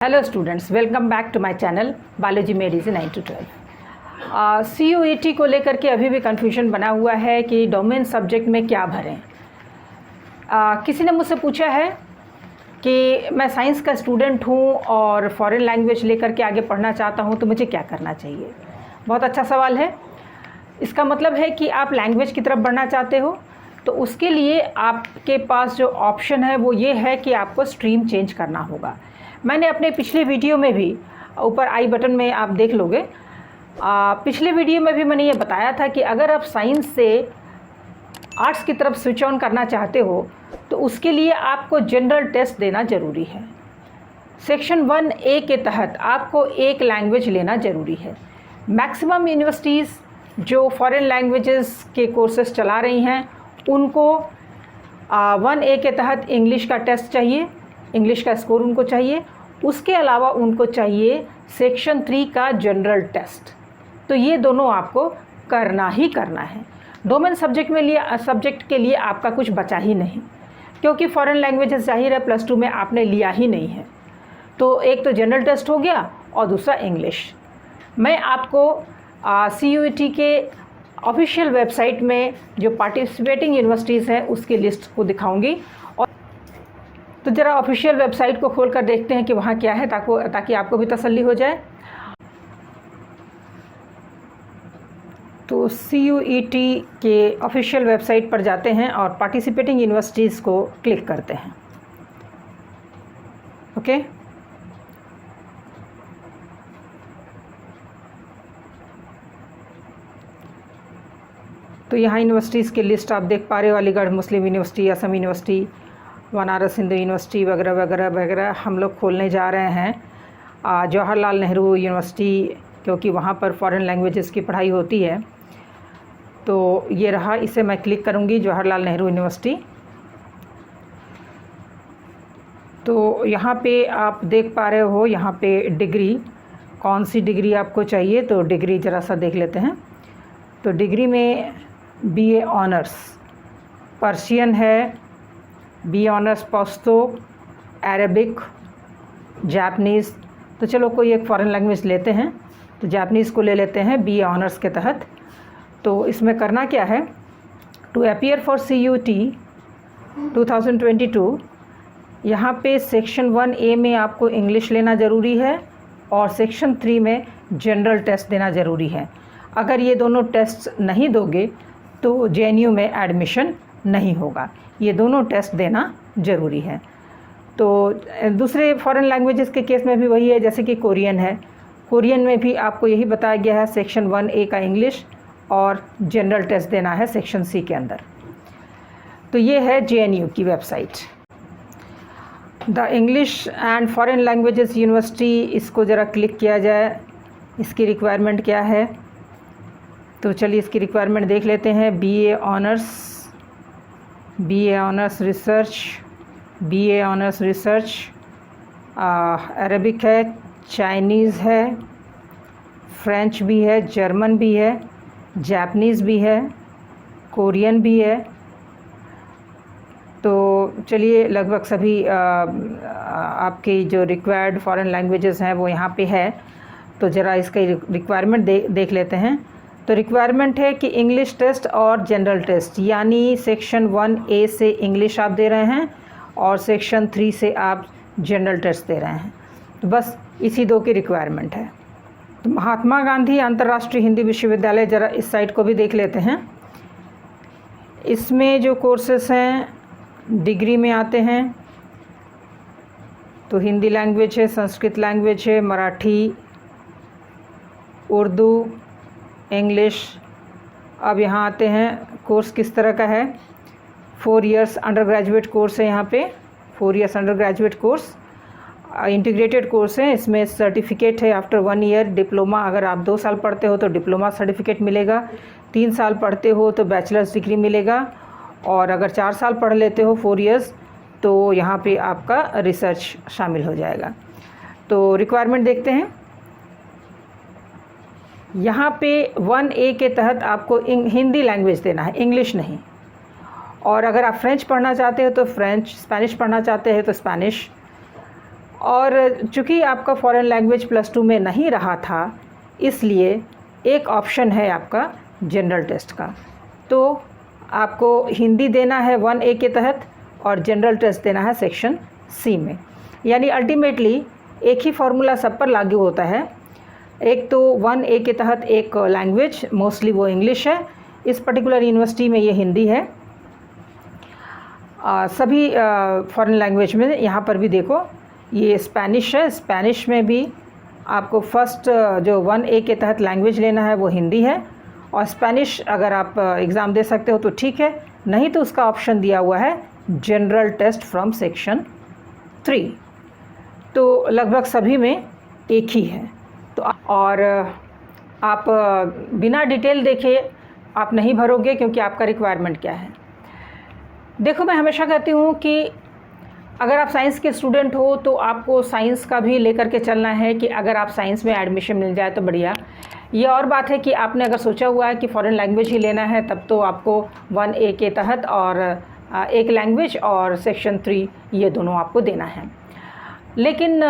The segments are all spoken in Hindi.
Hello students, welcome back to my channel biology में इजी 9 to 12। CUET को लेकर के अभी भी कन्फ्यूजन बना हुआ है कि डोमेन सब्जेक्ट में क्या भरें। किसी ने मुझसे पूछा है कि मैं साइंस का स्टूडेंट हूँ और फॉरेन लैंग्वेज लेकर के आगे पढ़ना चाहता हूँ, तो मुझे क्या करना चाहिए। बहुत अच्छा सवाल है। इसका मतलब है कि आप लैंग्वेज की तरफ बढ़ना चाहते हो, तो उसके लिए आपके पास जो ऑप्शन है वो ये है कि आपको स्ट्रीम चेंज करना होगा। मैंने अपने पिछले वीडियो में भी, ऊपर आई बटन में आप देख लोगे, पिछले वीडियो में भी मैंने ये बताया था कि अगर आप साइंस से आर्ट्स की तरफ स्विच ऑन करना चाहते हो तो उसके लिए आपको जनरल टेस्ट देना ज़रूरी है। सेक्शन 1A के तहत आपको एक लैंग्वेज लेना ज़रूरी है। मैक्सिमम यूनिवर्सिटीज़ जो फॉरेन लैंग्वेजेस के कोर्सेज चला रही हैं उनको 1A के तहत इंग्लिश का टेस्ट चाहिए, इंग्लिश का स्कोर उनको चाहिए। उसके अलावा उनको चाहिए सेक्शन 3 का जनरल टेस्ट। तो ये दोनों आपको करना ही करना है। डोमेन सब्जेक्ट के लिए आपका कुछ बचा ही नहीं, क्योंकि फॉरेन लैंग्वेजेस जाहिर है प्लस 2 में आपने लिया ही नहीं है। तो एक तो जनरल टेस्ट हो गया और दूसरा इंग्लिश। मैं आपको CUET के ऑफिशियल वेबसाइट में जो पार्टिसिपेटिंग यूनिवर्सिटीज़ हैं उसकी लिस्ट को दिखाऊंगी। और तो ज़रा ऑफिशियल वेबसाइट को खोल कर देखते हैं कि वहाँ क्या है, ताकि आपको भी तसल्ली हो जाए। तो CUET के ऑफिशियल वेबसाइट पर जाते हैं और पार्टिसिपेटिंग यूनिवर्सिटीज़ को क्लिक करते हैं। ओके, तो यहाँ यूनिवर्सिटीज़ की लिस्ट आप देख पा रहे हो। Aligarh Muslim University, Assam University, Banaras Hindu University वगैरह वगैरह वगैरह हम लोग खोलने जा रहे हैं। जवाहरलाल नेहरू यूनिवर्सिटी, क्योंकि वहाँ पर फॉरेन लैंग्वेजेस की पढ़ाई होती है। तो ये रहा, इसे मैं क्लिक करूँगी, जवाहरलाल नेहरू यूनिवर्सिटी। तो यहाँ पे आप देख पा रहे हो, यहाँ पे डिग्री, कौन सी डिग्री आपको चाहिए, तो डिग्री ज़रा सा देख लेते हैं। तो डिग्री में BA ऑनर्स पर्शियन है, BA honours Pashto, Arabic, Japanese. तो चलो कोई एक फ़ॉरेन लैंग्वेज लेते हैं, तो जापनीज़ को ले लेते हैं BA ऑनर्स के तहत। तो इसमें करना क्या है, टू अपीयर फॉर CUET 2022, यहाँ पे सेक्शन 1A में आपको इंग्लिश लेना ज़रूरी है और सेक्शन 3 में जनरल टेस्ट देना ज़रूरी है। अगर ये दोनों टेस्ट नहीं दोगे तो JNU में एडमिशन नहीं होगा। ये दोनों टेस्ट देना ज़रूरी है। तो दूसरे फॉरेन लैंग्वेजेस के केस में भी वही है, जैसे कि कोरियन है। कोरियन में भी आपको यही बताया गया है, सेक्शन 1A का इंग्लिश और जनरल टेस्ट देना है सेक्शन C के अंदर। तो ये है JNU की website, the English and foreign languages university. इसको ज़रा क्लिक किया जाए, इसकी रिक्वायरमेंट क्या है। तो चलिए इसकी रिक्वायरमेंट देख लेते हैं। BA honours research, BA honours research, Arabic है, चाइनीज़ है, फ्रेंच भी है, जर्मन भी है, जापनीज़ भी है, कोरियन भी है। तो चलिए लगभग सभी आपकी जो रिक्वायर्ड फॉरेन लैंग्वेजेस हैं वो यहाँ पे है। तो ज़रा इसका रिक्वायरमेंट देख लेते हैं। तो रिक्वायरमेंट है कि इंग्लिश टेस्ट और जनरल टेस्ट, यानी सेक्शन 1A से इंग्लिश आप दे रहे हैं और सेक्शन 3 से आप जनरल टेस्ट दे रहे हैं। तो बस इसी दो की रिक्वायरमेंट है। तो महात्मा गांधी अंतर्राष्ट्रीय हिंदी विश्वविद्यालय, ज़रा इस साइट को भी देख लेते हैं। इसमें जो कोर्सेस हैं डिग्री में आते हैं, तो हिंदी लैंग्वेज है, संस्कृत लैंग्वेज है, मराठी, उर्दू, इंग्लिश। अब यहाँ आते हैं कोर्स किस तरह का है। 4 इयर्स अंडर ग्रेजुएट कोर्स है, यहाँ पे 4 years under graduate course, integrated course है। इसमें सर्टिफिकेट है आफ्टर 1 ईयर डिप्लोमा। अगर आप 2 साल पढ़ते हो तो डिप्लोमा सर्टिफिकेट मिलेगा, 3 साल पढ़ते हो तो बैचलर्स डिग्री मिलेगा, और अगर 4 साल पढ़ लेते हो 4 इयर्स तो यहाँ पे आपका रिसर्च शामिल हो जाएगा। तो रिक्वायरमेंट देखते हैं। यहाँ पे 1A के तहत आपको हिंदी लैंग्वेज देना है, इंग्लिश नहीं। और अगर आप फ्रेंच पढ़ना चाहते हो तो फ्रेंच, स्पेनिश पढ़ना चाहते हैं तो स्पेनिश, और चूँकि आपका फॉरेन लैंग्वेज +2 में नहीं रहा था, इसलिए एक ऑप्शन है आपका जनरल टेस्ट का। तो आपको हिंदी देना है 1A के तहत और जनरल टेस्ट देना है सेक्शन C में। यानी अल्टीमेटली एक ही फार्मूला सब पर लागू होता है। एक तो 1A के तहत एक लैंग्वेज, मोस्टली वो इंग्लिश है, इस पर्टिकुलर यूनिवर्सिटी में ये हिंदी है। सभी फॉरेन लैंग्वेज में यहाँ पर भी देखो ये स्पेनिश है, स्पेनिश में भी आपको फर्स्ट जो 1A के तहत लैंग्वेज लेना है वो हिंदी है। और स्पेनिश अगर आप एग्ज़ाम दे सकते हो तो ठीक है, नहीं तो उसका ऑप्शन दिया हुआ है जनरल टेस्ट फ्रॉम सेक्शन 3। तो लगभग सभी में एक ही है। तो और आप बिना डिटेल देखे आप नहीं भरोगे, क्योंकि आपका रिक्वायरमेंट क्या है। देखो, मैं हमेशा कहती हूँ कि अगर आप साइंस के स्टूडेंट हो तो आपको साइंस का भी लेकर के चलना है कि अगर आप साइंस में एडमिशन मिल जाए तो बढ़िया। ये और बात है कि आपने अगर सोचा हुआ है कि फ़ॉरेन लैंग्वेज ही लेना है, तब तो आपको 1A के तहत और एक लैंग्वेज और सेक्शन 3 ये दोनों आपको देना है। लेकिन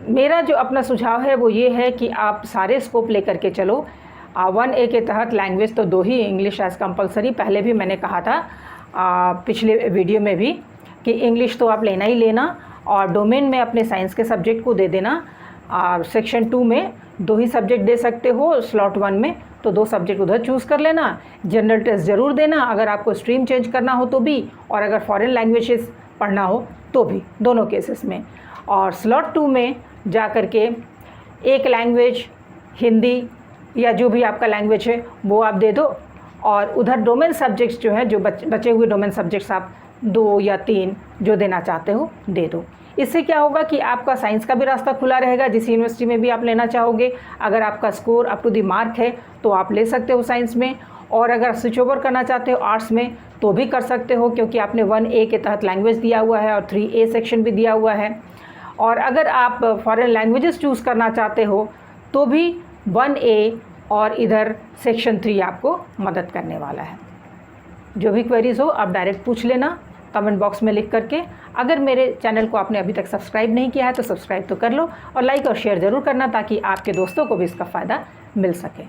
मेरा जो अपना सुझाव है वो ये है कि आप सारे स्कोप लेकर के चलो। 1A के तहत लैंग्वेज तो 2 ही, इंग्लिश एज़ कंपलसरी। पहले भी मैंने कहा था पिछले वीडियो में भी कि इंग्लिश तो आप लेना ही लेना, और डोमेन में अपने साइंस के सब्जेक्ट को दे देना। सेक्शन 2 में 2 ही सब्जेक्ट दे सकते हो, स्लॉट 1 में तो 2 सब्जेक्ट उधर चूज़ कर लेना। जनरल टेस्ट ज़रूर देना अगर आपको स्ट्रीम चेंज करना हो तो भी, और अगर फॉरेन लैंग्वेजेस पढ़ना हो तो भी, दोनों केसेस में। और स्लॉट 2 में जा कर के एक लैंग्वेज, हिंदी या जो भी आपका लैंग्वेज है वो आप दे दो, और उधर डोमेन सब्जेक्ट्स जो है, जो बचे हुए डोमेन सब्जेक्ट्स आप 2 या 3 जो देना चाहते हो दे दो। इससे क्या होगा कि आपका साइंस का भी रास्ता खुला रहेगा, जिस यूनिवर्सिटी में भी आप लेना चाहोगे। अगर आपका score up to the mark है तो आप ले सकते हो साइंस में, और अगर स्विच ओवर करना चाहते हो आर्ट्स में तो भी कर सकते हो, क्योंकि आपने 1A के तहत लैंग्वेज दिया हुआ है और 3A सेक्शन भी दिया हुआ है। और अगर आप फॉरेन लैंग्वेजेस चूज़ करना चाहते हो तो भी 1A और इधर सेक्शन 3 आपको मदद करने वाला है। जो भी क्वेरीज़ हो आप डायरेक्ट पूछ लेना कमेंट बॉक्स में लिख करके। अगर मेरे चैनल को आपने अभी तक सब्सक्राइब नहीं किया है तो सब्सक्राइब तो कर लो, और लाइक और शेयर ज़रूर करना ताकि आपके दोस्तों को भी इसका फ़ायदा मिल सके।